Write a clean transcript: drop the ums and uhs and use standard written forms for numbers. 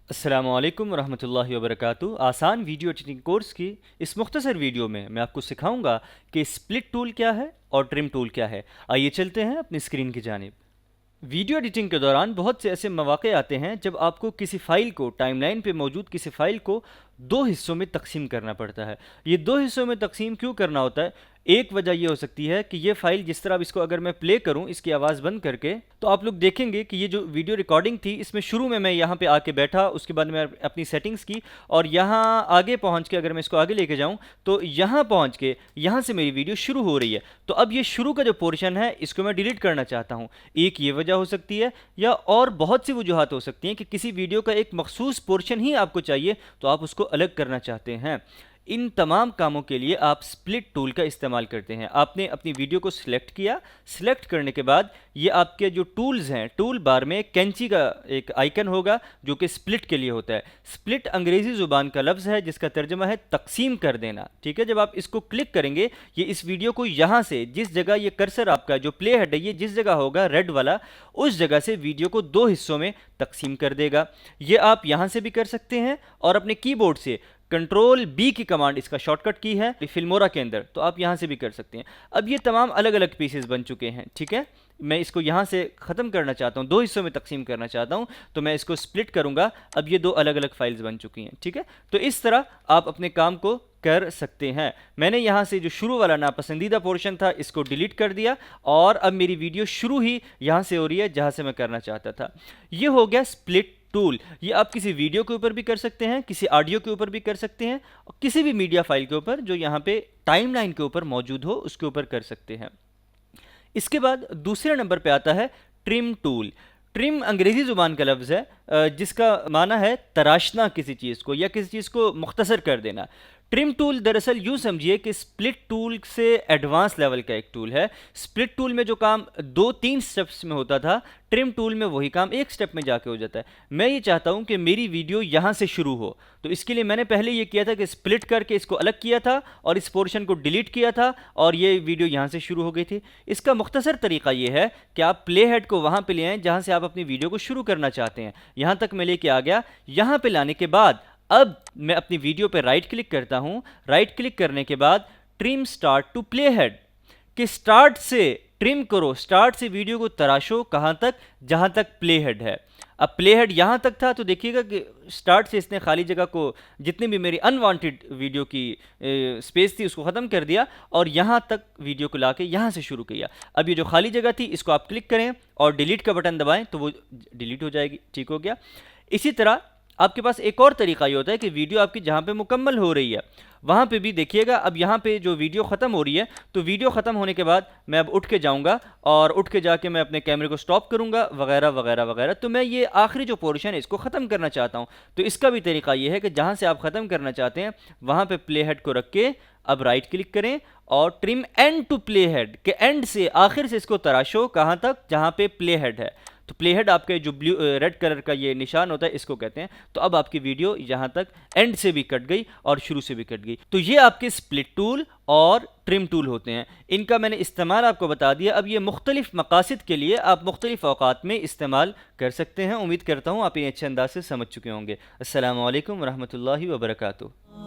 अस्सलामुअलैकुम वरहमतुल्लाहि वबरकातुहू। आसान वीडियो एडिटिंग कोर्स की इस मुख्तसर वीडियो में मैं आपको सिखाऊंगा कि स्प्लिट टूल क्या है और ट्रिम टूल क्या है। आइए चलते हैं अपनी स्क्रीन की जानिब। वीडियो एडिटिंग के दौरान बहुत से ऐसे मौक़े आते हैं जब आपको किसी फ़ाइल को, टाइमलाइन पे मौजूद किसी फ़ाइल को दो हिस्सों में तकसीम करना पड़ता है। ये दो हिस्सों में तकसीम क्यों करना होता है? एक वजह ये हो सकती है कि ये फ़ाइल जिस तरह अब इसको अगर मैं प्ले करूं इसकी आवाज़ बंद करके, तो आप लोग देखेंगे कि ये जो वीडियो रिकॉर्डिंग थी इसमें शुरू में मैं यहाँ पे आके बैठा, उसके बाद मैं अपनी सेटिंग्स की और यहाँ आगे पहुँच के अगर मैं इसको आगे लेके जाऊँ तो यहाँ पहुँच के यहाँ से मेरी वीडियो शुरू हो रही है। तो अब ये शुरू का जो पोर्शन है इसको मैं डिलीट करना चाहता हूँ। एक ये वजह हो सकती है, या और बहुत सी वजूहत हो सकती हैं कि किसी वीडियो का एक मखसूस पोर्शन ही आपको चाहिए तो आप उसको अलग करना चाहते हैं। इन तमाम कामों के लिए आप स्प्लिट टूल का इस्तेमाल करते हैं। आपने अपनी वीडियो को सिलेक्ट किया, सिलेक्ट करने के बाद ये आपके जो टूल्स हैं, टूल बार में कैंची का एक आइकन होगा जो कि स्प्लिट के लिए होता है। स्प्लिट अंग्रेज़ी ज़ुबान का लफ्ज़ है जिसका तर्जुमा है तकसीम कर देना। ठीक है, जब आप इसको क्लिक करेंगे ये इस वीडियो को यहाँ से, जिस जगह ये कर्सर आपका जो प्ले हेड है ये जिस जगह होगा रेड वाला, उस जगह से वीडियो को दो हिस्सों में तकसीम कर देगा। ये आप यहाँ से भी कर सकते हैं और अपने कीबोर्ड से कंट्रोल बी की कमांड, इसका शॉर्टकट की है फिल्मोरा के अंदर, तो आप यहाँ से भी कर सकते हैं। अब ये तमाम अलग अलग पीसेस बन चुके हैं। ठीक है, मैं इसको यहाँ से ख़त्म करना चाहता हूँ, दो हिस्सों में तकसीम करना चाहता हूँ, तो मैं इसको स्प्लिट करूँगा। अब ये दो अलग अलग फाइल्स बन चुकी हैं। ठीक है, तो इस तरह आप अपने काम को कर सकते हैं। मैंने यहाँ से जो शुरू वाला नापसंदीदा पोर्शन था इसको डिलीट कर दिया और अब मेरी वीडियो शुरू ही यहाँ से हो रही है जहाँ से मैं करना चाहता था। ये हो गया स्प्लिट टूल। ये आप किसी वीडियो के ऊपर भी कर सकते हैं, किसी ऑडियो के ऊपर भी कर सकते हैं, और किसी भी मीडिया फाइल के ऊपर जो यहाँ पे टाइमलाइन के ऊपर मौजूद हो उसके ऊपर कर सकते हैं। इसके बाद दूसरे नंबर पे आता है ट्रिम टूल। ट्रिम अंग्रेज़ी ज़ुबान का लफ्ज़ है जिसका माना है तराशना किसी चीज़ को या किसी चीज़ को मुख्तसर कर देना। ट्रिम टूल दरअसल यूँ समझिए कि स्प्लिट टूल से एडवांस लेवल का एक टूल है। स्प्लिट टूल में जो काम 2-3 स्टेप्स में होता था, ट्रिम टूल में वही काम एक स्टेप में जाके हो जाता है। मैं ये चाहता हूँ कि मेरी वीडियो यहाँ से शुरू हो, तो इसके लिए मैंने पहले ये किया था कि स्प्लिट करके इसको अलग किया था और इस पोर्शन को डिलीट किया था और ये वीडियो यहाँ से शुरू हो गई थी। इसका मुख्तसर तरीका ये है कि आप प्ले हेड को वहाँ पे ले आएँ जहाँ से आप अपनी वीडियो को शुरू करना चाहते हैं। यहाँ तक मैं लेके आ गया। यहाँ पे लाने के बाद अब मैं अपनी वीडियो पे राइट क्लिक करता हूँ। राइट क्लिक करने के बाद trim start to play head, कि स्टार्ट से ट्रिम करो, स्टार्ट से वीडियो को तराशो कहाँ तक, जहाँ तक प्ले हेड है। अब प्ले हेड यहाँ तक था तो देखिएगा कि स्टार्ट से इसने खाली जगह को, जितनी भी मेरी अनवांटेड वीडियो की स्पेस थी उसको ख़त्म कर दिया और यहाँ तक वीडियो को लाके यहाँ से शुरू किया। अब ये जो खाली जगह थी इसको आप क्लिक करें और डिलीट का बटन दबाएं तो वो डिलीट हो जाएगी। ठीक हो गया। इसी तरह आपके पास एक और तरीका ये होता है कि वीडियो आपकी जहाँ पे मुकम्मल हो रही है वहाँ पे भी देखिएगा। अब यहाँ पे जो वीडियो ख़त्म हो रही है तो वीडियो ख़त्म होने के बाद मैं अब उठ के जाऊँगा और उठ के जाके मैं अपने कैमरे को स्टॉप करूँगा वगैरह वगैरह वगैरह। तो मैं ये आखिरी जो पोर्शन है इसको ख़त्म करना चाहता हूँ, तो इसका भी तरीका ये है कि जहाँ से आप ख़त्म करना चाहते हैं वहाँ पर प्ले हेड को रख के अब राइट क्लिक करें और trim end to play head, के एंड से, आखिर से इसको तराशो कहाँ तक, जहाँ पे प्ले हेड है। तो प्ले हेड आपके जो ब्लू रेड कलर का ये निशान होता है इसको कहते हैं। तो अब आपकी वीडियो यहाँ तक एंड से भी कट गई और शुरू से भी कट गई। तो ये आपके स्प्लिट टूल और ट्रिम टूल होते हैं। इनका मैंने इस्तेमाल आपको बता दिया। अब ये मुख्तलिफ मकासद के लिए आप मुख्तलिफ औकात में इस्तेमाल कर सकते हैं। उम्मीद करता हूँ आप ये अच्छे अंदाज से समझ चुके होंगे। अस्सलामु अलैकुम वरहमतुल्लाहि वबरकातुहू।